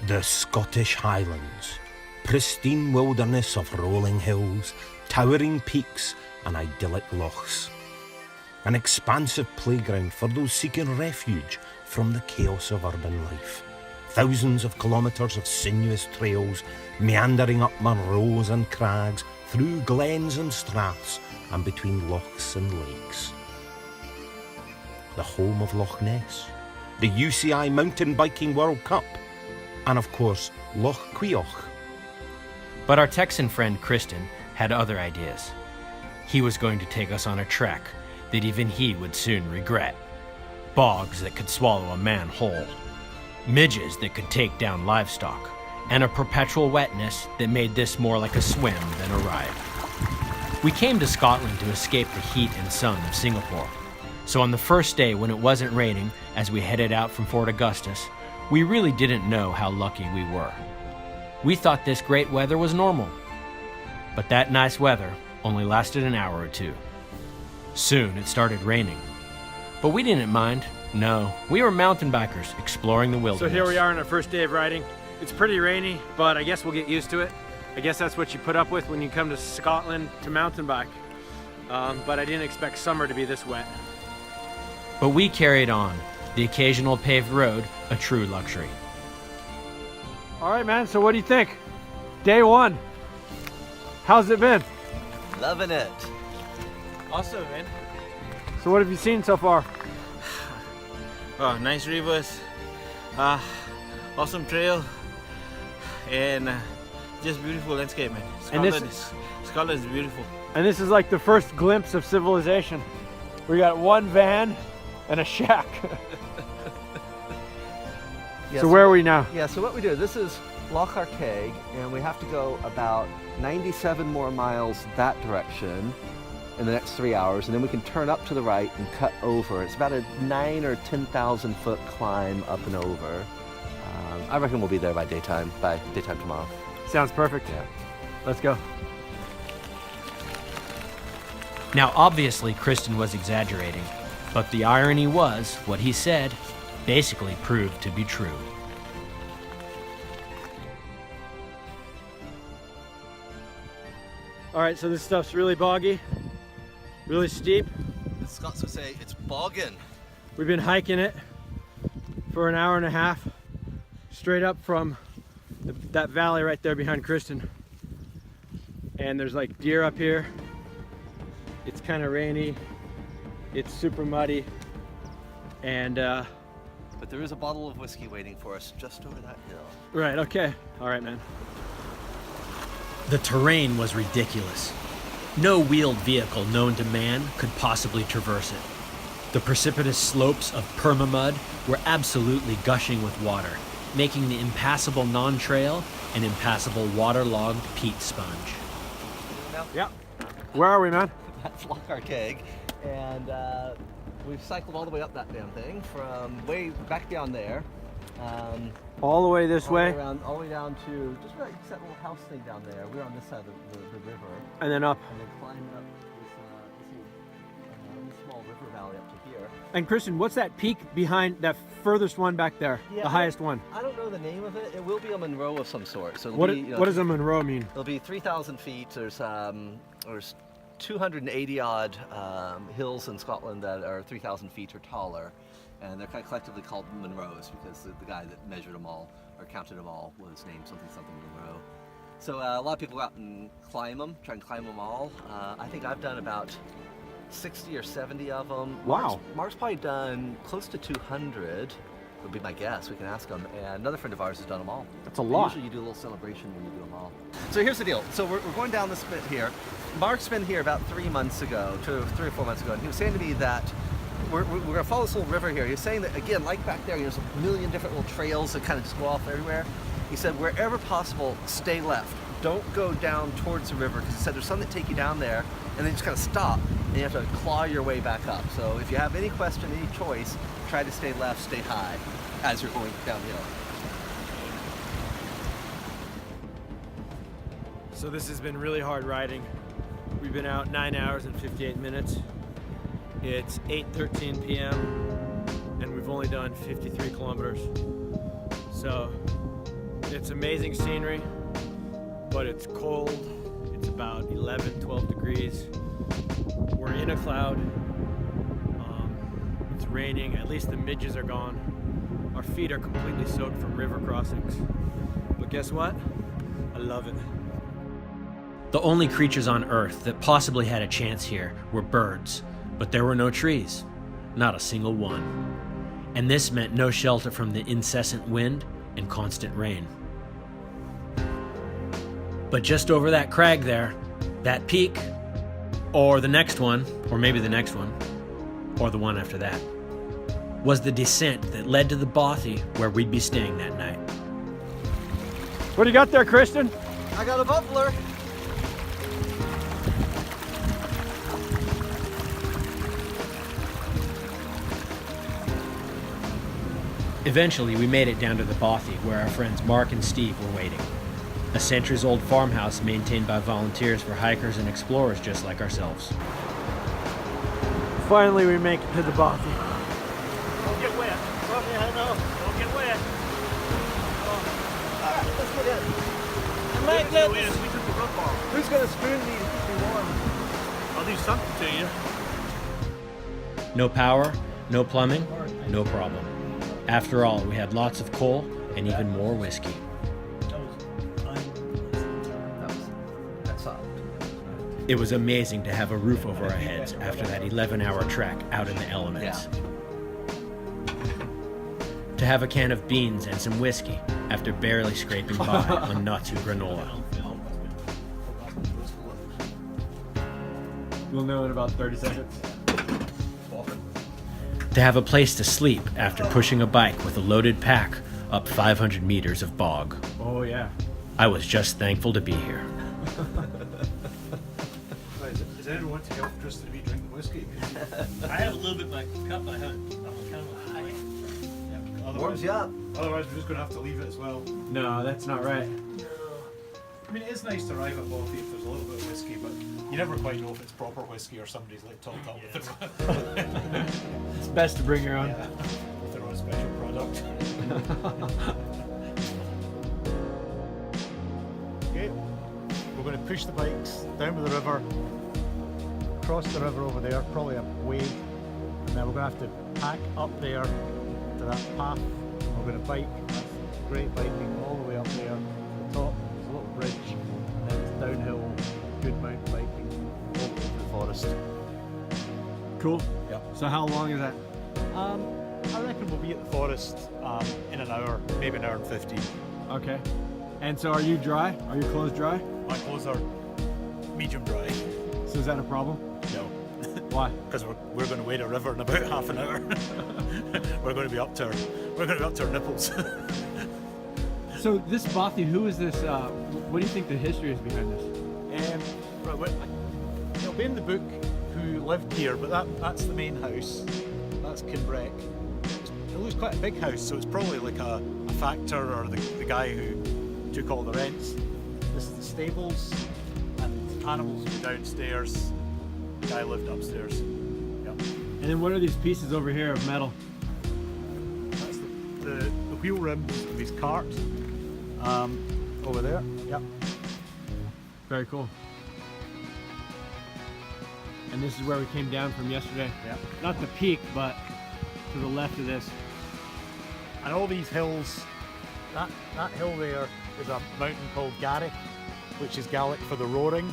The Scottish Highlands, pristine wilderness of rolling hills, towering peaks and idyllic lochs. An expansive playground for those seeking refuge from the chaos of urban life. Thousands of kilometres of sinuous trails meandering up Munros and crags, through glens and straths and between lochs and lakes. The home of Loch Ness, the UCI Mountainbiking World Cup, and of course, Loch Quioch. But our Texan friend Kristen had other ideas. He was going to take us on a trek that even he would soon regret. Bogs that could swallow a man whole, midges that could take down livestock, and a perpetual wetness that made this more like a swim than a ride. We came to Scotland to escape the heat and sun of Singapore. So on the first day when it wasn't raining, as we headed out from Fort Augustus, we really didn't know how lucky we were. We thought this great weather was normal. But that nice weather only lasted an hour or two. Soon it started raining. But we didn't mind. No, we were mountain bikers exploring the wilderness. So here we are on our first day of riding. It's pretty rainy, but I guess we'll get used to it. I guess that's what you put up with when you come to Scotland to mountain bike. But I didn't expect summer to be this wet. But we carried on, the occasional paved road a true luxury. All right, man, so what do you think? Day one. How's it been? Loving it. Awesome, man. So what have you seen so far? Oh, nice rivers, awesome trail, and just beautiful landscape, man. Scotland is beautiful. And this is like the first glimpse of civilization. We got one van and a shack. Yeah, so where are we now? Yeah, so what we do, this is Loch Arkaig, and we have to go about 97 more miles that direction in the next 3 hours, and then we can turn up to the right and cut over. It's about a 9,000 or 10,000 foot climb up and over. I reckon we'll be there by daytime tomorrow. Sounds perfect. Yeah. Let's go. Now obviously Kristen was exaggerating, but the irony was what he said basically proved to be true. All right, so this stuff's really boggy, really steep. The Scots would say it's boggin'. We've been hiking it for an hour and a half, straight up from that valley right there behind Kristen. And there's like deer up here. It's kind of rainy. It's super muddy. And But there is a bottle of whiskey waiting for us just over that hill. right, okay. All right, man. The terrain was ridiculous. No wheeled vehicle known to man could possibly traverse it. The precipitous slopes of permamud were absolutely gushing with water, making the impassable non-trail an impassable waterlogged peat sponge. Yeah. Where are we, man? That's Loch Arkaig, and we've cycled all the way up that damn thing from way back down there. All the way this way? All the way down to just right that little house thing down there. We're on this side of the river. And then up. And then climbing up this small river valley up to here. And Kristen, what's that peak behind that furthest one back there? Yeah, the highest one? I don't know the name of it. It will be a Munro of some sort. So What does a Munro mean? It'll be 3,000 feet. There's 280 odd hills in Scotland that are 3,000 feet or taller, and they're kind of collectively called Munros because the guy that measured them all or counted them all was named something Munro. So a lot of people go out and climb them, try and climb them all. I think I've done about 60 or 70 of them. Wow. Mark's probably done close to 200. Would be my guess. We can ask him. And another friend of ours has done them all. That's a lot. Usually you do a little celebration when you do them all. So here's the deal. So we're going down this bit here. Mark's been here about 3 months ago, 3 or 4 months ago, and he was saying to me that we're going to follow this little river here. He was saying that, again, like back there, there's a million different little trails that kind of just go off everywhere. He said, wherever possible, stay left. Don't go down towards the river, because he said there's some that take you down there, and then just kind of stop, and you have to claw your way back up. So if you have any question, any choice, try to stay left, stay high as you're going downhill. So this has been really hard riding. We've been out 9 hours and 58 minutes. It's 8:13 p.m. and we've only done 53 kilometers. So It's amazing scenery, but it's cold. It's about 11, 12 degrees. We're in a cloud. It's raining, at least the midges are gone. Our feet are completely soaked from river crossings. But guess what? I love it. The only creatures on Earth that possibly had a chance here were birds, but there were no trees. Not a single one. And this meant no shelter from the incessant wind and constant rain. But just over that crag there, that peak, or the next one, or maybe the next one, or the one after that, was the descent that led to the Bothy where we'd be staying that night. What do you got there, Kristen? I got a buffler. Eventually, we made it down to the Bothy where our friends Mark and Steve were waiting. A centuries-old farmhouse maintained by volunteers for hikers and explorers just like ourselves. Finally, we make it to the Bothy. Don't get wet. I know. Don't get wet. Alright, let's get in. We took the roof off. Who's gonna spoon me to keep me warm? I'll do something to you. No power, no plumbing, no problem. After all, we had lots of coal and even more whiskey. That sucked. It was amazing to have a roof over our heads after that 11-hour trek out in the elements. To have a can of beans and some whiskey after barely scraping by on nuts and granola. We'll know in about 30 seconds. To have a place to sleep after pushing a bike with a loaded pack up 500 meters of bog. Oh yeah. I was just thankful to be here. Does anyone want to help Kristen be drinking whiskey? I have a little bit in my cup. I haven't. I'm kind of high. Warms you up. Otherwise, we're just going to have to leave it as well. No, that's not right. I mean, it is nice to arrive at Bothy if there's a little bit of whiskey, but you never quite know if it's proper whiskey or somebody's like topped up with It's best to bring your own. yeah, with their own special product. Okay, we're going to push the bikes down to the river, cross the river over there, probably a wade, and then we're going to have to pack up there to that path. We're going to bike. That's great biking all the way up there to the top. There's a little bridge, and then it's downhill, good mountain biking over to the forest. Cool. Yep. So how long is that? I reckon we'll be at the forest in an hour, maybe an hour and 15. Okay. And so are you dry? Are your clothes dry? My clothes are medium dry. So is that a problem? No, Why? because we're going to wade a river in about half an hour. we're going to be up to our nipples. So this Bothy, who is this? What do you think the history is behind this? Right, it'll be in the book who lived here, but that's the main house. That's Kinwreck. It looks quite a big house, so it's probably like a factor or the guy who took all the rents. This is the stables, and animals were downstairs. The guy lived upstairs. Yep. And then what are these pieces over here of metal? That's the wheel rims of his cart. Over there. Yep. Very cool. And this is where we came down from yesterday. Yep. Not the peak, but to the left of this. And all these hills, that hill there is a mountain called Garrick, which is Gaelic for the roaring.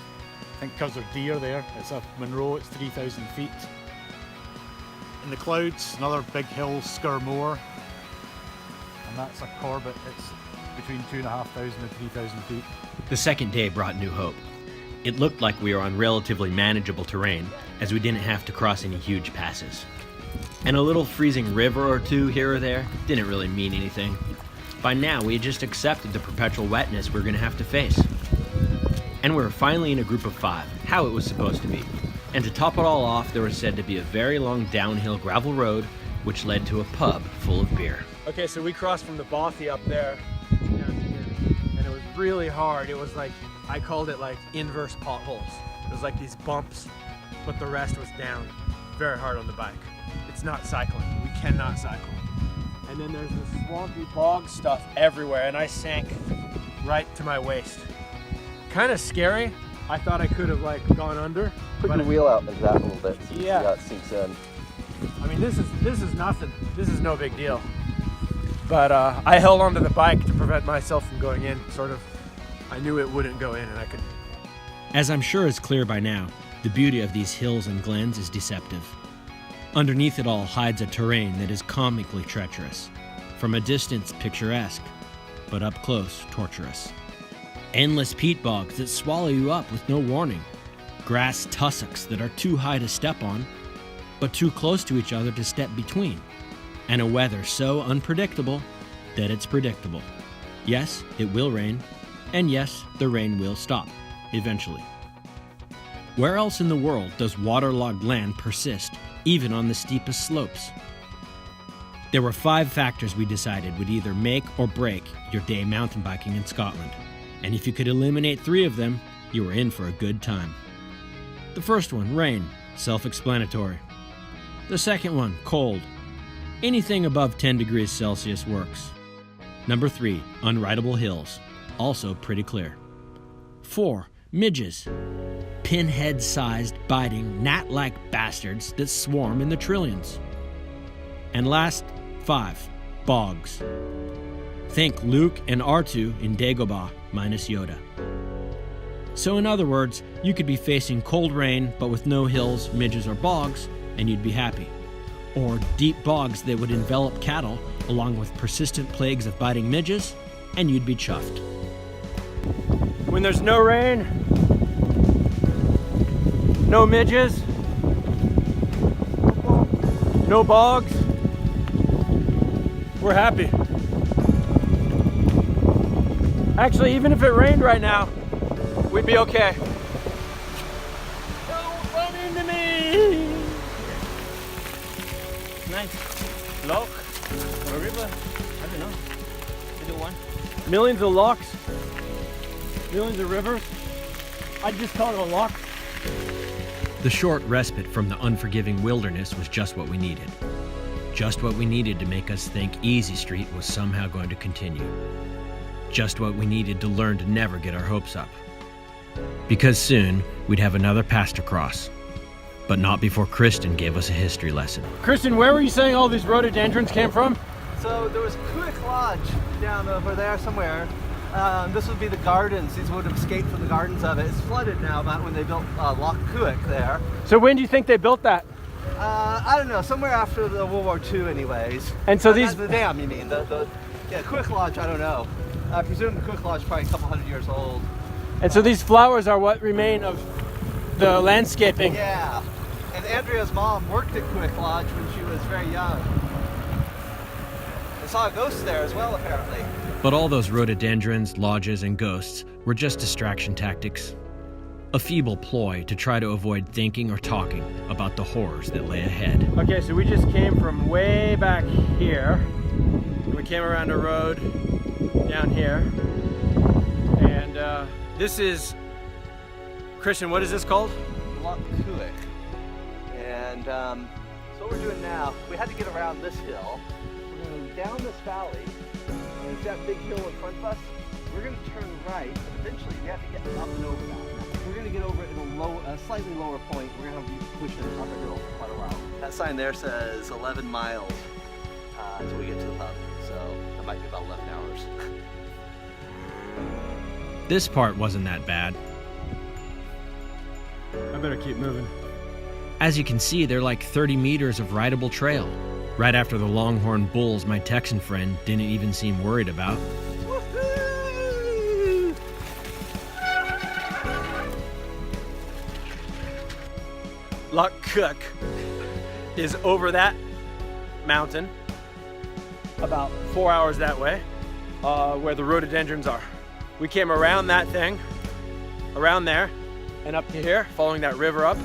I think because there's deer there. It's a Munro, it's 3,000 feet. In the clouds, another big hill, Skermore. And that's a Corbett, it's between 2,500 and 3,000 feet. The second day brought new hope. It looked like we were on relatively manageable terrain, as we didn't have to cross any huge passes. And a little freezing river or two here or there didn't really mean anything. By now, we had just accepted the perpetual wetness we were going to have to face. And we were finally in a group of 5, how it was supposed to be. And to top it all off, there was said to be a very long downhill gravel road, which led to a pub full of beer. Okay, so we crossed from the Bothy up there down to here, and it was really hard. It was like, I called it like inverse potholes. It was like these bumps, but the rest was down. Very hard on the bike. It's not cycling. We cannot cycle. And then there's this swampy bog stuff everywhere, and I sank right to my waist. Kind of scary. I thought I could have like gone under. Put your wheel out like that a little bit so you Yeah. see how it sinks in. I mean, this is nothing. This is no big deal. But I held onto the bike to prevent myself from going in, sort of. I knew it wouldn't go in, and I could. As I'm sure is clear by now, the beauty of these hills and glens is deceptive. Underneath it all hides a terrain that is comically treacherous. From a distance, picturesque, but up close, torturous. Endless peat bogs that swallow you up with no warning. Grass tussocks that are too high to step on, but too close to each other to step between. And a weather so unpredictable that it's predictable. Yes, it will rain, and yes, the rain will stop, eventually. Where else in the world does waterlogged land persist, even on the steepest slopes? There were 5 factors we decided would either make or break your day mountain biking in Scotland. And if you could eliminate 3 of them, you were in for a good time. The first one, rain, self-explanatory. The second one, cold. Anything above 10 degrees Celsius works. Number 3, unrideable hills, also pretty clear. 4, midges. Pinhead-sized, biting, gnat-like bastards that swarm in the trillions. And last, 5, bogs. Think Luke and R2 in Dagobah minus Yoda. So in other words, you could be facing cold rain but with no hills, midges, or bogs, and you'd be happy. Or deep bogs that would envelop cattle along with persistent plagues of biting midges, and you'd be chuffed. When there's no rain, no midges, no bogs, we're happy. Actually, even if it rained right now, we'd be okay. Don't run into me! Nice. Lock or river? I don't know. Either one. Millions of locks, millions of rivers. I'd just call it a lock. The short respite from the unforgiving wilderness was just what we needed. Just what we needed to make us think Easy Street was somehow going to continue. Just what we needed to learn to never get our hopes up. Because soon, we'd have another pass to cross. But not before Kristen gave us a history lesson. Kristen, where were you saying all these rhododendrons came from? So there was Cuick Lodge down over there somewhere. This would be the gardens. These would have escaped from the gardens of it. It's flooded now about when they built Loch Cuick there. So when do you think they built that? I don't know, somewhere after the World War II anyways. And so these... The dam, you mean? Yeah, Cuick Lodge, I don't know. I presume the Cuick Lodge is probably a couple hundred years old. And so these flowers are what remain of the landscaping. Yeah. And Andrea's mom worked at Cuick Lodge when she was very young. I saw a ghost there as well, apparently. But all those rhododendrons, lodges, and ghosts were just distraction tactics. A feeble ploy to try to avoid thinking or talking about the horrors that lay ahead. Okay, so we just came from way back here. We came around a road down here. And this is... Christian, what is this called? Loch Cuick. And so what we're doing now, we had to get around this hill. We're going to go down this valley. And there's that big hill in front of us. We're going to turn right, but eventually we have to get up and over that. We're going to get over it at a slightly lower point. We're going to have to be pushing up a hill for quite a while. That sign there says 11 miles until we get to the pub. So that might be about 11 hours. This part wasn't that bad. I better keep moving. As you can see, they're like 30 meters of rideable trail. Right after the longhorn bulls my Texan friend didn't even seem worried about. Loch Cuick is over that mountain, about 4 hours that way, where the rhododendrons are. We came around that thing, around there, and up to here, following that river up.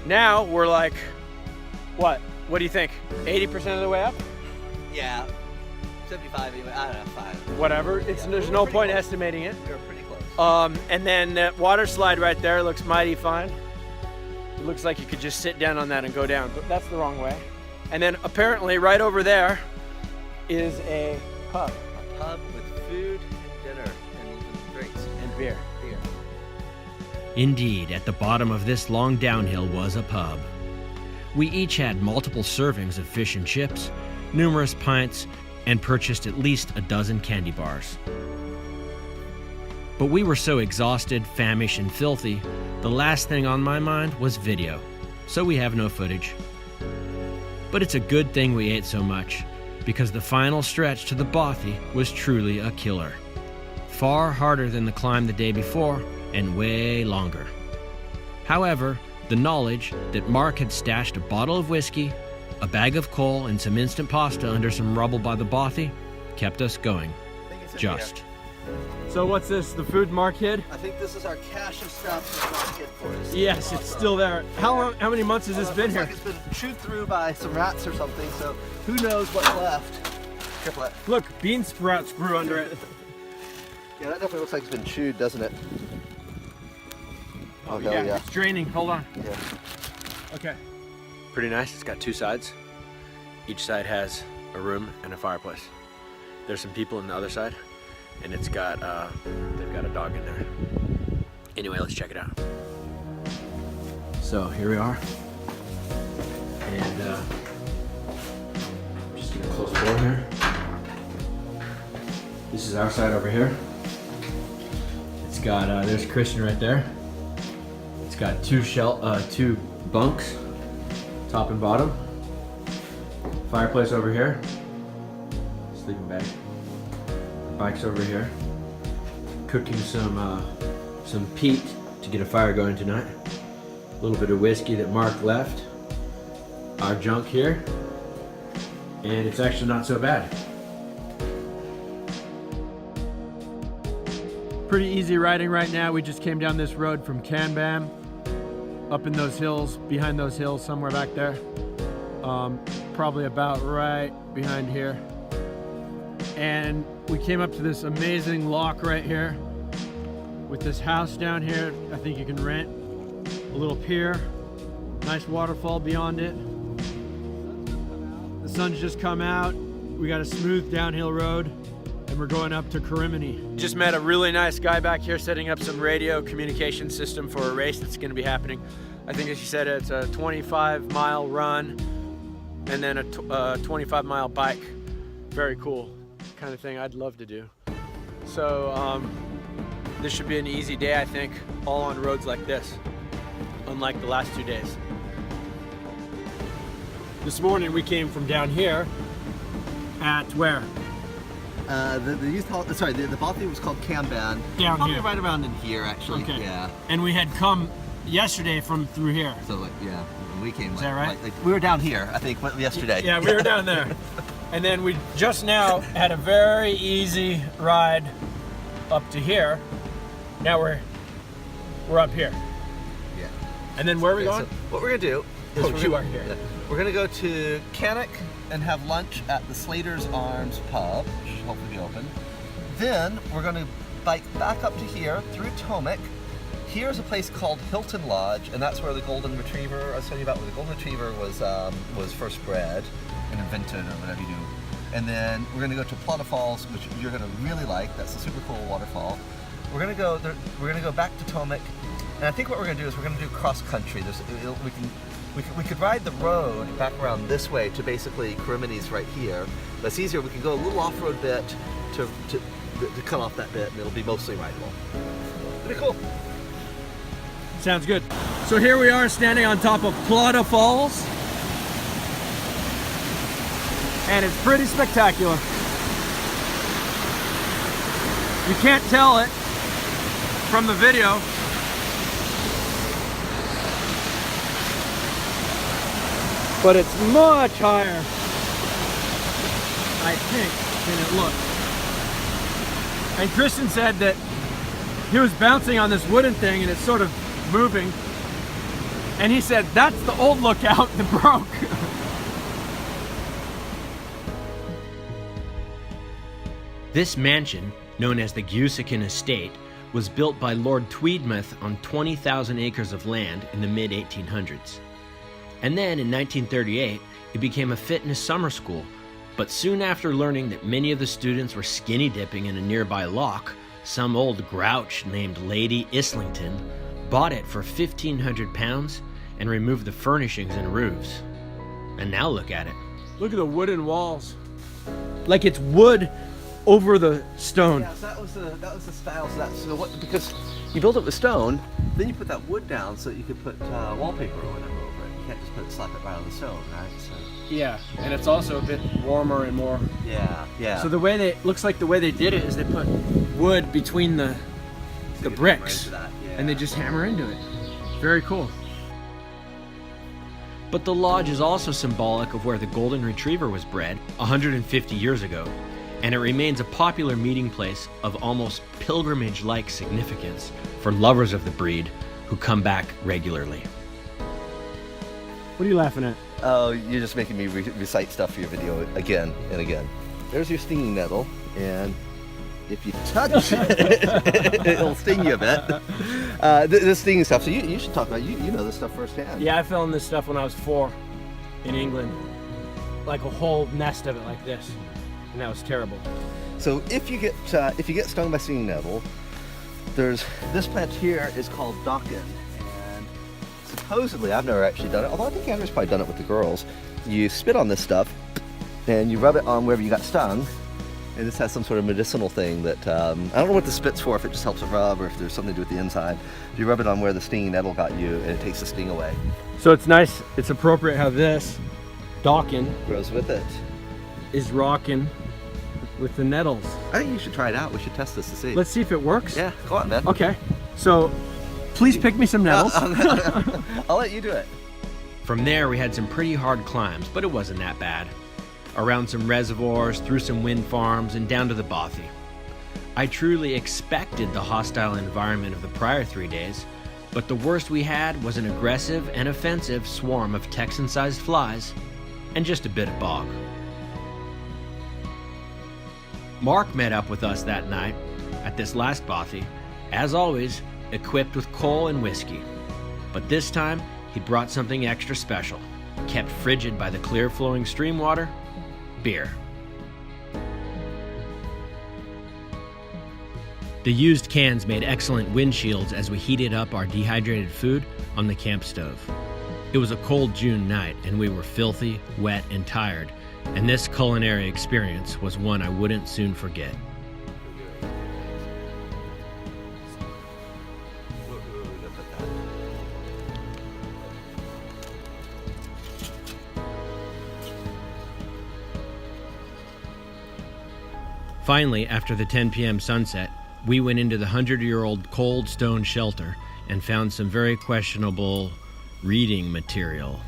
Now we're like, what? What do you think? 80% of the way up? Yeah, 75 anyway. I don't know, 5. Whatever. There's no point estimating it. We were pretty close. And then that water slide right there looks mighty fine. It looks like you could just sit down on that and go down, but that's the wrong way. And then apparently right over there, is a pub A pub with food, dinner, and drinks. and beer. Indeed, at the bottom of this long downhill was a pub. We each had multiple servings of fish and chips, numerous pints, and purchased at least a dozen candy bars. But we were so exhausted, famished, and filthy, the last thing on my mind was video, so we have no footage. But it's a good thing we ate so much, because the final stretch to the Bothy was truly a killer. Far harder than the climb the day before, and way longer. However, the knowledge that Mark had stashed a bottle of whiskey, a bag of coal, and some instant pasta under some rubble by the Bothy kept us going. Just. So what's this, the food Mark hid? I think this is our cache of stuff that Mark hid for us. Yes, it's still there. How many months has this been here? Like it's been chewed through by some rats or something, so who knows what's left. Careful that. Look, bean sprouts grew under it. Yeah, that definitely looks like it's been chewed, doesn't it? Oh, hell yeah. It's draining, hold on. Yeah. Okay. Pretty nice. It's got two sides. Each side has a room and a fireplace. There's some people on the other side, and it's got they've got a dog in there. Anyway, let's check it out. So here we are, and just gonna close the door here. This is our side over here. It's got there's Christian right there. It's got two bunks, top and bottom. Fireplace over here. Sleeping bag. Bike's over here. Cooking some peat to get a fire going tonight. A little bit of whiskey that Mark left. Our junk here. And it's actually not so bad. Pretty easy riding right now. We just came down this road from Canbam, up in those hills, behind those hills, somewhere back there. Probably about right behind here. And we came up to this amazing lock right here with this house down here. I think you can rent. A little pier, nice waterfall beyond it. The sun's just come out. We got a smooth downhill road and we're going up to Karimini. Just met a really nice guy back here setting up some radio communication system for a race that's gonna be happening. I think as you said, it's a 25-mile run and then a 25-mile bike. Very cool kind of thing I'd love to do. So this should be an easy day, I think, all on roads like this, unlike the last 2 days. This morning we came from down here at where? The youth hall, sorry, the Bothy was called Camban. Down Probably here. right around in here, actually. Okay. Yeah. And we had come yesterday from through here. So like, yeah, when we came. Is that right? Like, we were down here, I think, yesterday. Yeah, we were down there. And then we just now had a very easy ride up to here. Now we're up here. Yeah. And then where are we Okay, going? so what we're gonna do is you are here. We're gonna go to Cannock and have lunch at the Slater's Arms pub, which should hopefully be open. Then we're gonna bike back up to here through Tomic. Here's a place called Hilton Lodge, and that's where the golden retriever I was telling you about, where the golden retriever was first bred and invented, or whatever you do. And then we're gonna go to Plata Falls, which you're gonna really like. That's a super cool waterfall. We're gonna go there, we're gonna go back to Tomic, and I think what we're gonna do is we're gonna do cross country. We could ride the road back around this way to basically Karimini's right here. That's easier. We can go a little off-road bit to cut off that bit, and it'll be mostly rideable. Pretty cool. Sounds good. So here we are standing on top of Plata Falls. And it's pretty spectacular. You can't tell it from the video. But it's much higher, I think, than it looks. And Christian said that he was bouncing on this wooden thing and it's sort of moving. And he said, that's the old lookout that broke. This mansion, known as the Gusican Estate, was built by Lord Tweedmouth on 20,000 acres of land in the mid-1800s. And then in 1938, it became a fitness summer school, But soon after learning that many of the students were skinny dipping in a nearby loch, some old grouch named Lady Islington bought it for £1,500 and removed the furnishings and roofs. And now look at it. Look at the wooden walls. Like it's wood over the stone. Yeah, so that was the style. Because you build it with stone, then you put that wood down so that you could put wallpaper or whatever over it. You can't just slap it right on the stone, right? So. Yeah, and it's also a bit warmer and more. Yeah. So the way looks like the way they did it is they put wood between the bricks, and they just hammer into it. Very cool. But the lodge is also symbolic of where the golden retriever was bred 150 years ago, and it remains a popular meeting place of almost pilgrimage-like significance for lovers of the breed who come back regularly. What are you laughing at? Oh, you're just making me recite stuff for your video again and again. There's your stinging nettle, and if you touch it, it'll sting you a bit. The stinging stuff, so you should talk about, you know this stuff firsthand. Yeah, I fell in this stuff when I was 4 in England. Like a whole nest of it like this. And that was terrible. So if you get stung by stinging nettle, there's this plant here is called docken. And supposedly, I've never actually done it, although I think Andrew's probably done it with the girls. You spit on this stuff, and you rub it on wherever you got stung. And this has some sort of medicinal thing that, I don't know what the spit's for, if it just helps it rub or if there's something to do with the inside. You rub it on where the stinging nettle got you and it takes the sting away. So it's nice, it's appropriate how this docken Grows with it. is rocking with the nettles. I think you should try it out. We should test this to see. Let's see if it works. Yeah, go on, man. Okay, so please pick me some nettles. I'll let you do it. From there, we had some pretty hard climbs, but it wasn't that bad. Around some reservoirs, through some wind farms, and down to the Bothy. I truly expected the hostile environment of the prior 3 days, but the worst we had was an aggressive and offensive swarm of Texan-sized flies and just a bit of bog. Mark met up with us that night at this last Bothy, as always, equipped with coal and whiskey. But this time, he brought something extra special, kept frigid by the clear flowing stream water, beer. The used cans made excellent windshields as we heated up our dehydrated food on the camp stove. It was a cold June night and we were filthy, wet, and tired, and this culinary experience was one I wouldn't soon forget. Finally, after the 10 p.m. sunset, we went into the 100-year-old cold stone shelter and found some very questionable reading material.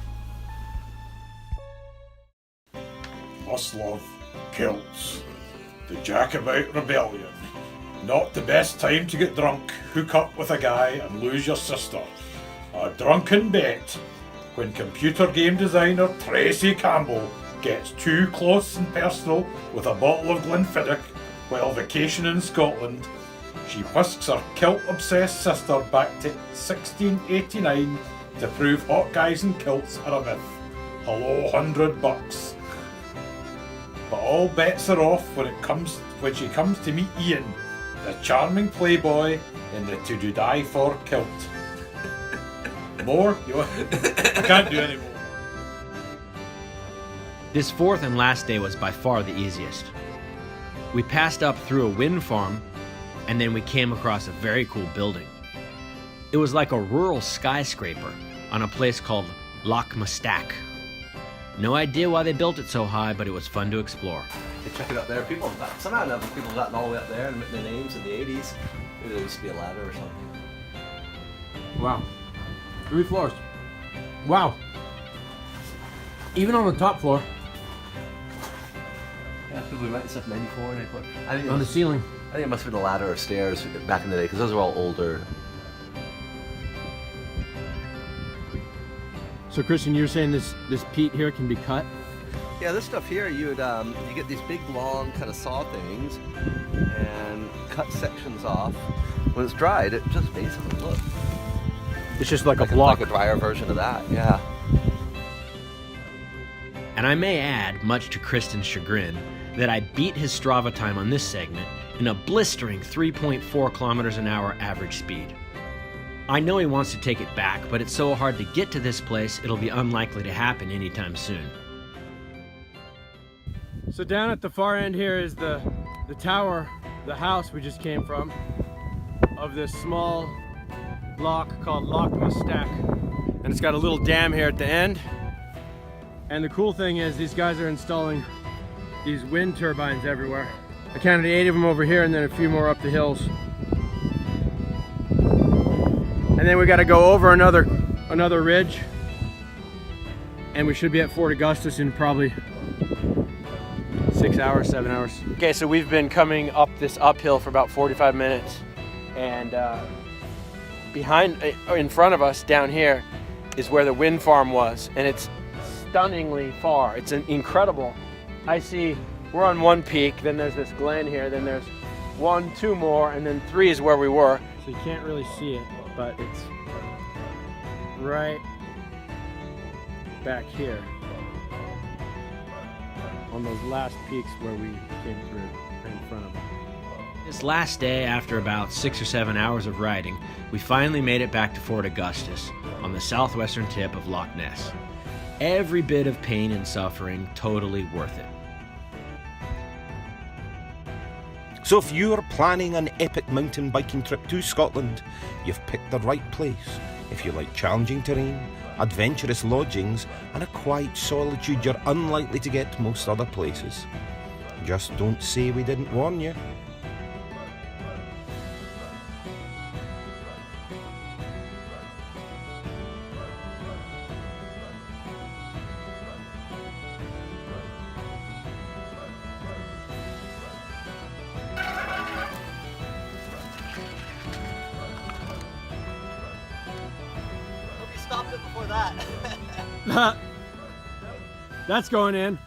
Must kilts. The Jacobite Rebellion. Not the best time to get drunk, hook up with a guy and lose your sister. A drunken bet. When computer game designer Tracy Campbell gets too close and personal with a bottle of Glenfiddich while vacationing in Scotland, she whisks her kilt-obsessed sister back to 1689 to prove hot guys in kilts are a myth. Hello, $100. But all bets are off when she comes to meet Ian, the charming playboy in the to do die for kilt. More? I can't do any more. This fourth and last day was by far the easiest. We passed up through a wind farm, and then we came across a very cool building. It was like a rural skyscraper on a place called Loch Mastak. No idea why they built it so high, but it was fun to explore. Hey, check it out there. Somehow or another, people have gotten all the way up there and written their names in the 80s. Maybe there used to be a ladder or something. Wow. 3 floors. Wow. Even on the top floor. Yeah, people were writing stuff 94, 94. I think On the ceiling. I think it must have been a ladder or stairs back in the day, because those are all older. So Christian, you're saying this peat here can be cut? Yeah, this stuff here, you get these big, long kind of saw things and cut sections off. When it's dried, it just basically looks It's just like a block. like a drier version of that. Yeah. And I may add, much to Kristen's chagrin, that I beat his Strava time on this segment in a blistering 3.4 kilometers an hour average speed. I know he wants to take it back, but it's so hard to get to this place, it'll be unlikely to happen anytime soon. So down at the far end here is the tower, the house we just came from, of this small loch called Loch Stack. And it's got a little dam here at the end. And the cool thing is these guys are installing these wind turbines everywhere. I counted 8 of them over here and then a few more up the hills. And then we got to go over another ridge, and we should be at Fort Augustus in probably 6 hours, 7 hours. Okay, so we've been coming up this uphill for about 45 minutes, and in front of us down here is where the wind farm was, and it's stunningly far. It's incredible. I see we're on one peak, then there's this glen here, then there's 1, 2 more, and then 3 is where we were. So you can't really see it, but it's right back here on those last peaks where we came through, right in front of them. This last day, after about 6 or 7 hours of riding, we finally made it back to Fort Augustus on the southwestern tip of Loch Ness. Every bit of pain and suffering totally worth it. So if you're planning an epic mountain biking trip to Scotland, you've picked the right place. If you like challenging terrain, adventurous lodgings, and a quiet solitude you're unlikely to get most other places. Just don't say we didn't warn you. Stopped it before that. That's going in.